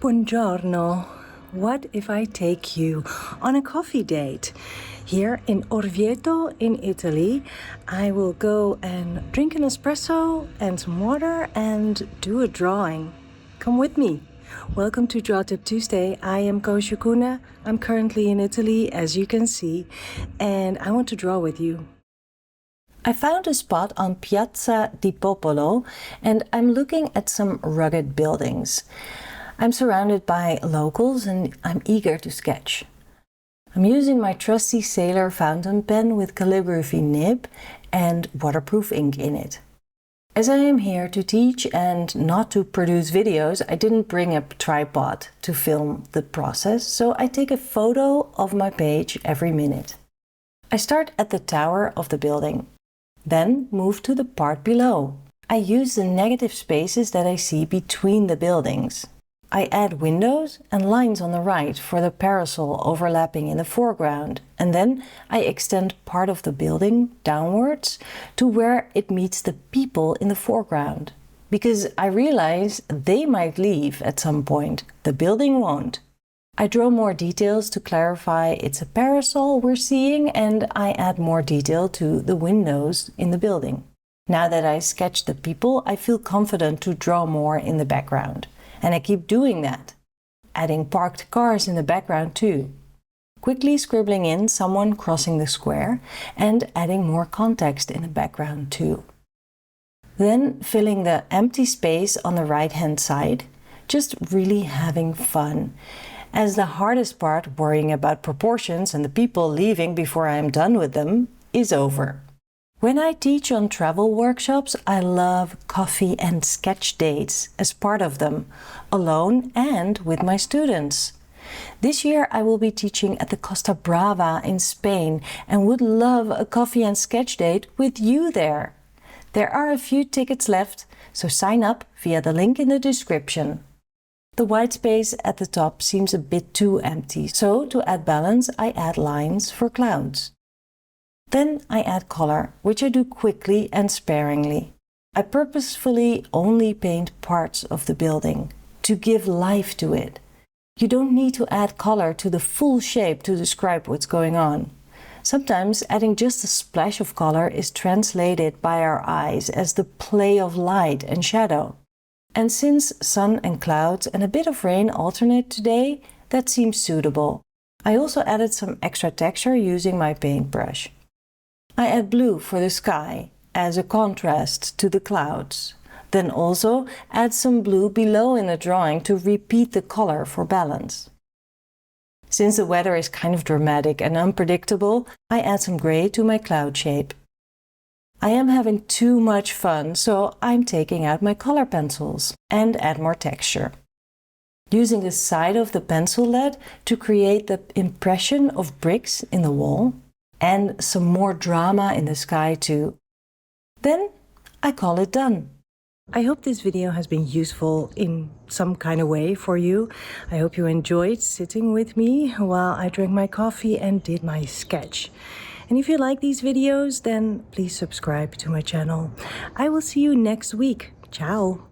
Buongiorno. What if I take you on a coffee date? Here in Orvieto in Italy, I will go and drink an espresso and some water and do a drawing. Come with me. Welcome to Draw Tip Tuesday. I am Kuna. I'm currently in Italy, as you can see, and I want to draw with you. I found a spot on Piazza del Popolo and I'm looking at some rugged buildings. I'm surrounded by locals and I'm eager to sketch. I'm using my trusty sailor fountain pen with calligraphy nib and waterproof ink in it. As I am here to teach and not to produce videos, I didn't bring a tripod to film the process, so I take a photo of my page every minute. I start at the tower of the building, then move to the part below. I use the negative spaces that I see between the buildings. I add windows and lines on the right for the parasol overlapping in the foreground, and then I extend part of the building downwards to where it meets the people in the foreground. Because I realize they might leave at some point, the building won't. I draw more details to clarify it's a parasol we're seeing, and I add more detail to the windows in the building. Now that I sketch the people, I feel confident to draw more in the background. And I keep doing that, adding parked cars in the background too. Quickly scribbling in someone crossing the square and adding more context in the background too. Then filling the empty space on the right-hand side, just really having fun. As the hardest part, worrying about proportions and the people leaving before I am done with them, is over. When I teach on travel workshops, I love coffee and sketch dates as part of them, alone and with my students. This year I will be teaching at the Costa Brava in Spain and would love a coffee and sketch date with you there. There are a few tickets left, so sign up via the link in the description. The white space at the top seems a bit too empty, so to add balance I add lines for clouds. Then I add color, which I do quickly and sparingly. I purposefully only paint parts of the building, to give life to it. You don't need to add color to the full shape to describe what's going on. Sometimes adding just a splash of color is translated by our eyes as the play of light and shadow. And since sun and clouds and a bit of rain alternate today, that seems suitable. I also added some extra texture using my paintbrush. I add blue for the sky as a contrast to the clouds. Then also add some blue below in the drawing to repeat the color for balance. Since the weather is kind of dramatic and unpredictable, I add some gray to my cloud shape. I am having too much fun, so I'm taking out my color pencils and add more texture. Using the side of the pencil lead to create the impression of bricks in the wall, and some more drama in the sky too. Then I call it done. I hope this video has been useful in some kind of way for you. I hope you enjoyed sitting with me while I drank my coffee and did my sketch. And if you like these videos, then please subscribe to my channel. I will see you next week. Ciao!